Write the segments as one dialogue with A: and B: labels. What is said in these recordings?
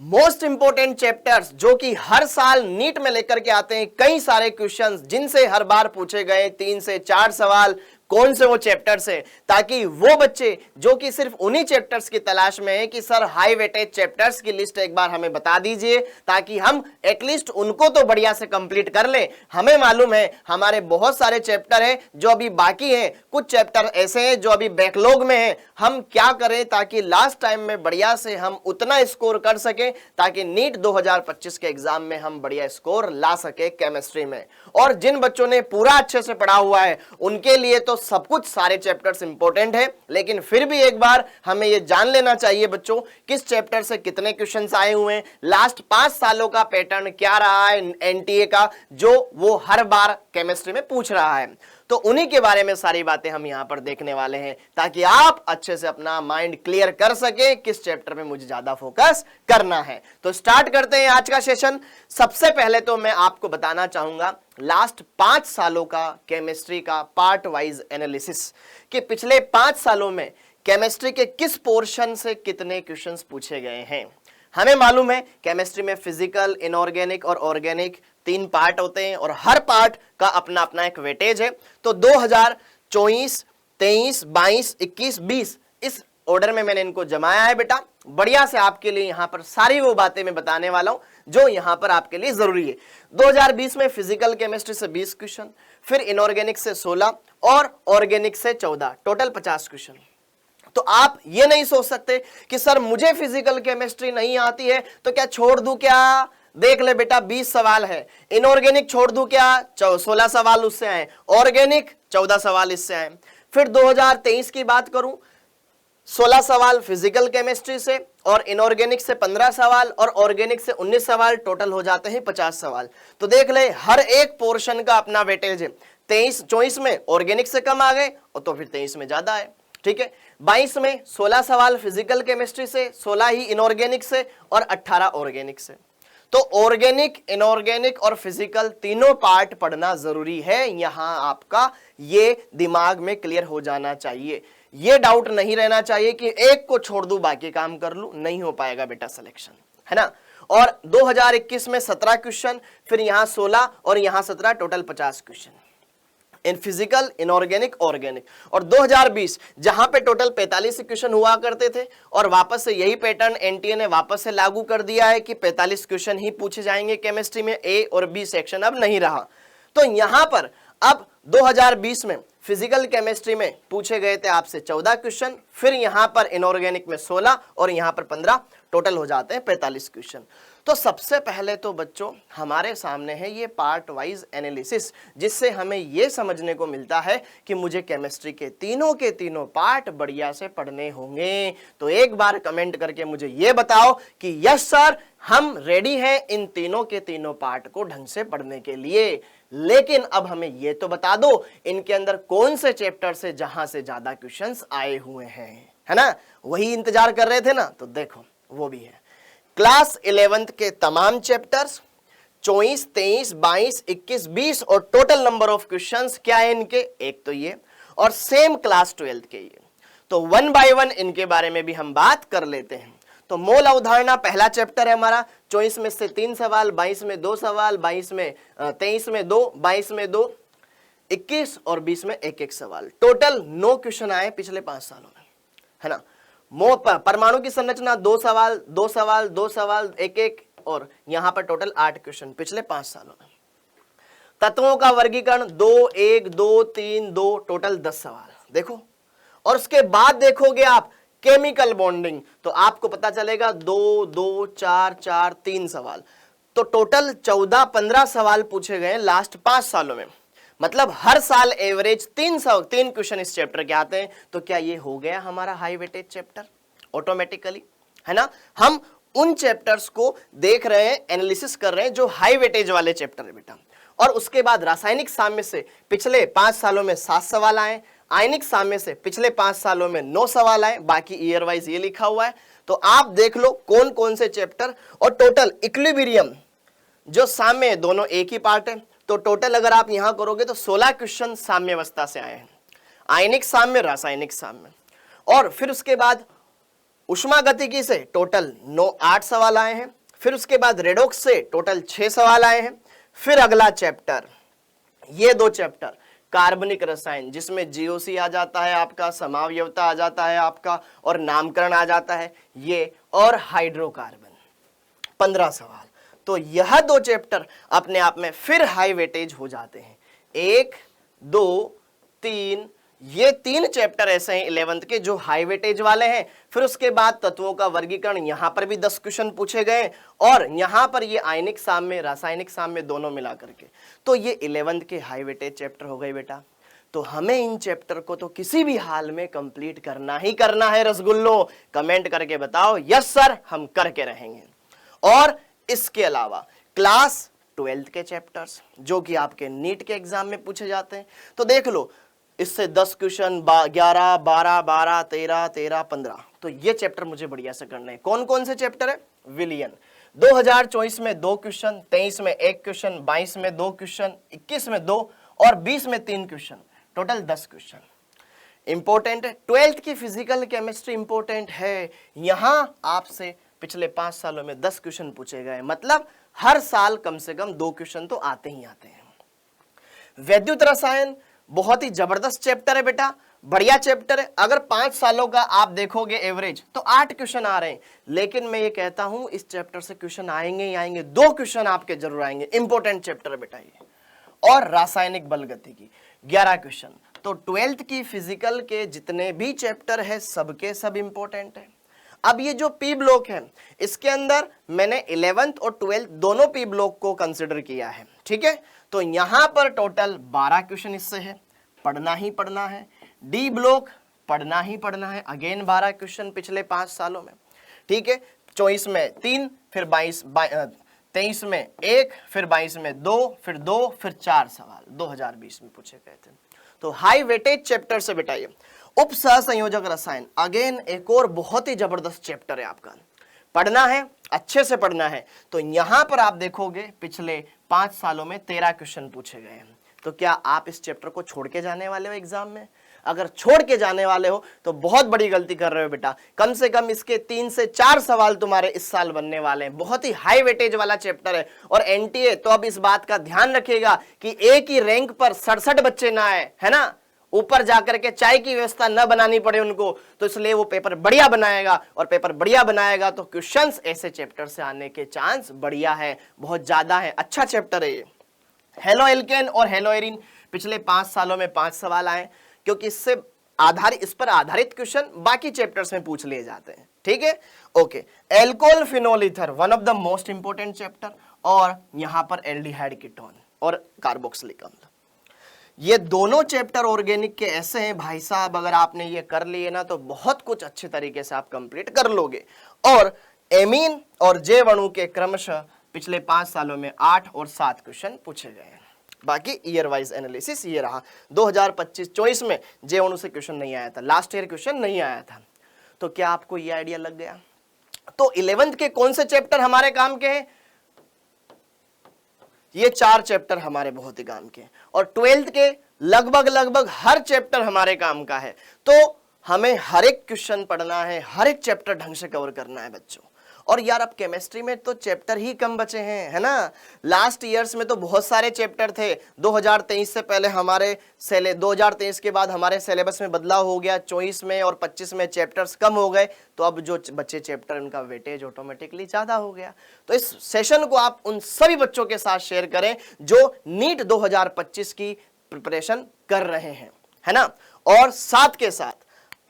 A: Most important chapters जो कि हर साल नीट में लेकर के आते हैं, कई सारे क्वेश्चंस जिनसे हर बार पूछे गए 3 से 4 सवाल, कौन से वो चैप्टर्स है, ताकि वो बच्चे जो कि सिर्फ उन्हीं चैप्टर्स की तलाश में है कि सर हाई वेटेज चैप्टर्स की लिस्ट एक बार हमें बता दीजिए, ताकि हम एटलीस्ट उनको तो बढ़िया से कंप्लीट कर लें। हमें मालूम है हमारे बहुत सारे चैप्टर हैं जो अभी बाकी हैं, कुछ चैप्टर ऐसे हैं जो अभी बैकलॉग में हैं। हम क्या करें ताकि लास्ट टाइम में बढ़िया से हम उतना स्कोर कर सकें ताकि नीट 2025 के एग्जाम में हम बढ़िया स्कोर ला सके केमिस्ट्री में। और जिन बच्चों ने पूरा अच्छे से पढ़ा हुआ है उनके लिए तो सब कुछ सारे चैप्टर्स इंपॉर्टेंट है, लेकिन फिर भी एक बार हमें यह जान लेना चाहिए बच्चों किस चैप्टर से कितने क्वेश्चंस आए हुए हैं, लास्ट 5 सालों का पैटर्न क्या रहा है एनटीए का जो वो हर बार केमिस्ट्री में पूछ रहा है। तो उन्हीं के बारे में सारी बातें हम यहां पर देखने वाले हैं ताकि आप अच्छे से अपना माइंड क्लियर कर सके किस चैप्टर में मुझे ज्यादा फोकस करना है। तो स्टार्ट करते हैं आज का सेशन। सबसे पहले तो मैं आपको बताना चाहूंगा लास्ट 5 सालों का केमिस्ट्री का पार्ट वाइज एनालिसिस कि पिछले 5 सालों में केमिस्ट्री के किस पोर्शन से कितने क्वेश्चंस पूछे गए हैं। हमें मालूम है केमिस्ट्री में फिजिकल, इनऑर्गेनिक और ऑर्गेनिक 3 पार्ट होते हैं और हर पार्ट का अपना अपना एक वेटेज है। तो 2024, 23, 22, 21, 20 इस ऑर्डर में मैंने इनको जमाया है बेटा। बढ़िया से आपके लिए यहां पर सारी वो बातें मैं बताने वाला हूं जो यहां पर आपके लिए जरूरी है। 2020 में फिजिकल केमिस्ट्री से 20 क्वेश्चन, फिर इनऑर्गेनिक से 16 और ऑर्गेनिक से 14, टोटल 50 क्वेश्चन। तो आप ये नहीं सोच सकते कि सर मुझे फिजिकल केमिस्ट्री नहीं आती है तो क्या छोड़ दूं क्या? देख ले बेटा 20 सवाल है। इनऑर्गेनिक छोड़ दूं क्या? 16 सवाल उससे आए, ऑर्गेनिक 14 सवाल इससे आए। फिर 2023 की बात करूं 16 सवाल फिजिकल केमिस्ट्री से और इनऑर्गेनिक से 15 सवाल और ऑर्गेनिक से 19 सवाल, टोटल हो जाते हैं 50 सवाल। तो देख ले हर एक पोर्शन का अपना वेटेज है। 23-24 में ऑर्गेनिक से कम आ गए और तो फिर 23 में ज्यादा है, ठीक है। 22 में 16 सवाल फिजिकल केमिस्ट्री से, 16 ही इनऑर्गेनिक से और 18 ऑर्गेनिक से। तो ऑर्गेनिक, इनऑर्गेनिक और फिजिकल तीनों पार्ट पढ़ना जरूरी है। यहां आपका ये दिमाग में क्लियर हो जाना चाहिए, ये डाउट नहीं रहना चाहिए कि एक को छोड़ दूं बाकी काम कर लूं, नहीं हो पाएगा बेटा सिलेक्शन, है ना। और 2021 में 17 क्वेश्चन, फिर यहां 16 और यहां 17, total 50 question in physical, inorganic, organic. और 2020 जहां पे टोटल 45 क्वेश्चन हुआ करते थे और वापस से यही पैटर्न एनटीए ने वापस से लागू कर दिया है कि 45 क्वेश्चन ही पूछे जाएंगे केमिस्ट्री में, ए और बी सेक्शन अब नहीं रहा। तो यहां पर अब 2020 में फिजिकल केमिस्ट्री में पूछे गए थे आपसे 14 क्वेश्चन, फिर यहां पर इनऑर्गेनिक में 16 और यहां पर 15, टोटल हो जाते हैं 45 क्वेश्चन। तो सबसे पहले तो बच्चों हमारे सामने है ये पार्ट वाइज एनालिसिस, जिससे हमें ये समझने को मिलता है कि मुझे केमिस्ट्री के तीनों पार्ट बढ़िया से पढ़ने होंगे। तो एक बार कमेंट करके मुझे ये बताओ कि यस सर हम रेडी हैं इन तीनों पार्ट को ढंग से पढ़ने के लिए। लेकिन अब हमें ये तो बता दो इनके अंदर कौन से चैप्टर से जहां से ज्यादा क्वेश्चंस आए हुए हैं, है ना। वही इंतजार कर रहे थे ना, तो देखो वो भी है क्लास 11th के तमाम चैप्टर्स 24, 23, 22, 21, 20 और टोटल नंबर ऑफ क्वेश्चंस क्या है इनके, एक तो ये और सेम क्लास 12th के ये। तो 1 बाय 1 इनके बारे में भी हम बात कर लेते हैं। तो मूल अवधारणा पहला चैप्टर है हमारा, 24 में से 3 सवाल, 22 में 2 सवाल, 23 में 2, 22 में 2, 21 और 20 में 1-1 सवाल। टोटल 9 क्वेश्चन आए पिछले 5 सालों में, है ना। परमाणु की संरचना 2 सवाल, 2 सवाल, 2 सवाल, 1-1 और यहां पर टोटल 8 क्वेश्चन पिछले 5 सालों में। तत्वों का वर्गीकरण 2, 1, 2, 3, 2, टोटल 10 सवाल देखो। और उसके बाद देखोगे आप केमिकल बॉन्डिंग तो आपको पता चलेगा 2, 2, 4, 4, 3 सवाल। तो टोटल 14-15 सवाल पूछे गए लास्ट 5 सालों में। मतलब हर साल एवरेज 3 क्वेश्चन इस चैप्टर के आते हैं। तो क्या ये हो गया हमारा हाई वेटेज चैप्टर ऑटोमेटिकली, है ना। हम उन चैप्टर्स को देख रहे हैं, एनालिसिस कर रहे हैं जो हाई वेटेज वाले चैप्टर है बेटा। और उसके बाद रासायनिक साम्य से पिछले 5 सालों में 7 सवाल आए, आयनिक साम्य से पिछले 5 सालों में 9 सवाल आए, बाकी ईयर वाइज ये लिखा हुआ है। तो आप देख लो कौन कौन से चैप्टर। और टोटल इक्विलिब्रियम जो साम्य दोनों एक ही पार्ट है, तो टोटल अगर आप यहां करोगे तो 16 क्वेश्चन साम्य अवस्था से आए हैं, आयनिक साम्य, रासायनिक साम्य। और फिर उसके बाद उष्मागतिकी से टोटल 8 सवाल आए हैं। फिर उसके बाद रेडॉक्स से टोटल 6 सवाल आए हैं। फिर अगला चैप्टर, ये 2 चैप्टर कार्बनिक रसायन, जिसमें जीओसी आ जाता है आपका, समावयवता आ जाता है आपका, और नामकरण आ जाता है ये, और हाइड्रोकार्बन, 15 सवाल। तो यह 2 चैप्टर अपने आप में फिर हाई वेटेज हो जाते हैं। 1, 2, 3, ये 3 चैप्टर ऐसे हैं 11th के जो हाई वेटेज वाले हैं। फिर उसके बाद तत्वों का वर्गीकरण, यहां पर भी 10 क्वेश्चन पूछे गए, और यहां पर ये आयनिक साम्य, रासायनिक साम्य दोनों मिला करके। तो ये 11th के हाई वेटेज चैप्टर हो गए बेटा। तो हमें इन चैप्टर को तो किसी भी हाल में कंप्लीट करना ही करना है रसगुल्लो। कमेंट करके बताओ यस सर, हम करके रहेंगे। और इसके अलावा क्लास 12th के चैप्टर्स जो कि आपके नीट के एग्जाम में पूछे जाते हैं, तो देख लो इससे 10 क्वेश्चन, 11, 12, 12, 13, 13, 15। तो ये चैप्टर मुझे बढ़िया से करना है। कौन कौन से चैप्टर है? विलियन 2024 में 2 क्वेश्चन, 23 में 1 क्वेश्चन, 22 में 2 क्वेश्चन, 21 में 2 और 20 में 3 क्वेश्चन, टोटल 10 क्वेश्चन इंपॉर्टेंट है। 12th की फिजिकल केमिस्ट्री इंपॉर्टेंट है। यहां आपसे पिछले 5 सालों में 10 क्वेश्चन पूछे गए, मतलब हर साल कम से कम 2 क्वेश्चन तो आते ही आते हैं। वैद्युत रसायन बहुत ही जबरदस्त चैप्टर है बेटा, बढ़िया चैप्टर है। अगर 5 सालों का आप देखोगे एवरेज तो 8 क्वेश्चन आ रहे हैं, लेकिन मैं ये कहता हूं इस चैप्टर से क्वेश्चन आएंगे ही आएंगे, 2 क्वेश्चन आपके जरूर आएंगे। इंपॉर्टेंट चैप्टर है बेटा ये। और रासायनिक बल गतिकी 11 क्वेश्चन। तो 12th की फिजिकल के जितने भी चैप्टर है सबके सब इंपॉर्टेंट है। अब ये जो पी ब्लॉक है इसके अंदर मैंने 11th और 12th दोनों पी ब्लॉक को कंसिडर किया है, ठीक है। तो यहां पर टोटल 12 क्वेश्चन इससे है, पढ़ना ही पढ़ना है। डी ब्लॉक पढ़ना ही पढ़ना है, अगेन 12 क्वेश्चन पिछले 5 सालों में, ठीक है। 24 में 3, फिर 23 में 1, फिर 22 में 2, फिर 2, फिर 4 सवाल 2020 में पूछे गए थे। तो हाई वेटेज चैप्टर से बेटा ये उप सहसंयोजक रसायन, अगेन एक और बहुत ही जबरदस्त चैप्टर है आपका, पढ़ना है, अच्छे से पढ़ना है। तो यहां पर आप देखोगे पिछले 5 सालों में 13 क्वेश्चन पूछे गए हैं। तो क्या आप इस चैप्टर को छोड़ के जाने वाले हो एग्जाम में? अगर छोड़ के जाने वाले हो तो बहुत बड़ी गलती कर रहे हो बेटा। कम से कम इसके 3 से 4 सवाल तुम्हारे इस साल बनने वाले हैं। बहुत ही हाई वेटेज वाला चैप्टर है। और एनटीए तो अब इस बात का ध्यान रखेगा कि एक ही रैंक पर 67 बच्चे ना आए, है ना, ऊपर जाकर के चाय की व्यवस्था न बनानी पड़े उनको। तो इसलिए वो पेपर बढ़िया बनाएगा, और पेपर बढ़िया बनाएगा तो क्वेश्चंस ऐसे चैप्टर से आने के चांस बढ़िया है, बहुत ज्यादा है। अच्छा चैप्टर है ये। हेलो एल्केन और हेलो एरिन पिछले 5 सालों में 5 सवाल आए, क्योंकि इस पर आधारित क्वेश्चन बाकी चैप्टर्स में पूछ लिए जाते हैं, ठीक है। Okay, alcohol phenol ether one of the most important chapter, और यहां पर एल्डिहाइड कीटोन और कार्बोक्सिलिक अम्ल, ये दोनों चैप्टर ऑर्गेनिक के ऐसे हैं भाई साहब, अगर आपने ये कर लिए ना तो बहुत कुछ अच्छे तरीके से आप कंप्लीट कर लोगे। और एमीन और जैव अणु के क्रमशः पिछले 5 सालों में 8 और 7 क्वेश्चन पूछे गए हैं। बाकी ईयर वाइज एनालिसिस ये रहा। 2025-24 में जैव अणु से क्वेश्चन नहीं आया था, लास्ट ईयर क्वेश्चन नहीं आया था। तो क्या आपको ये आइडिया लग गया? तो 11th के कौन से चैप्टर हमारे काम के हैं? ये 4 चैप्टर हमारे बहुत ही काम के हैं, और 12th के लगभग हर चैप्टर हमारे काम का है। तो हमें हर एक क्वेश्चन पढ़ना है, हर एक चैप्टर ढंग से कवर करना है बच्चों। और यार अब केमिस्ट्री में तो चैप्टर ही कम बचे हैं, है ना। लास्ट ईयर्स में तो बहुत सारे चैप्टर थे। 2023 से पहले हमारे 2023 के बाद हमारे सिलेबस में बदलाव हो गया, 24 में और 25 में चैप्टर्स कम हो गए। तो अब जो बच्चे चैप्टर उनका वेटेज ऑटोमेटिकली ज्यादा हो गया। तो इस सेशन को आप उन सभी बच्चों के साथ शेयर करें जो नीट 2025 की प्रिपरेशन कर रहे हैं, है ना। और साथ के साथ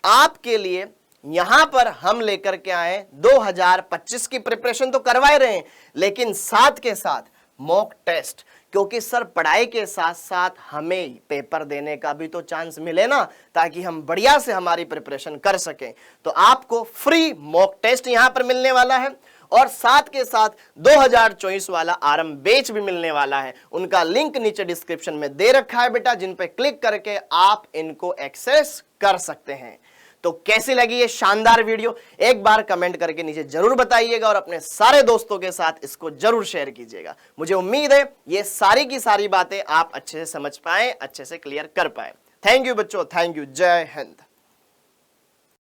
A: आपके लिए यहां पर हम लेकर के आए 2025 की प्रिपरेशन तो करवा रहे हैं, लेकिन साथ के साथ मॉक टेस्ट, क्योंकि सर पढ़ाई के साथ साथ हमें पेपर देने का भी तो चांस मिले ना, ताकि हम बढ़िया से हमारी प्रिपरेशन कर सकें। तो आपको फ्री मॉक टेस्ट यहां पर मिलने वाला है, और साथ के साथ 2024 वाला आरंभ बैच भी मिलने वाला है। उनका लिंक नीचे डिस्क्रिप्शन में दे रखा है बेटा, जिन पे क्लिक करके आप इनको एक्सेस कर सकते हैं। तो कैसी लगी ये शानदार वीडियो, एक बार कमेंट करके नीचे जरूर बताइएगा, और अपने सारे दोस्तों के साथ इसको जरूर शेयर कीजिएगा। मुझे उम्मीद है ये सारी की सारी बातें आप अच्छे से समझ पाए, अच्छे से क्लियर कर पाए। थैंक यू बच्चों, थैंक यू, जय हिंद।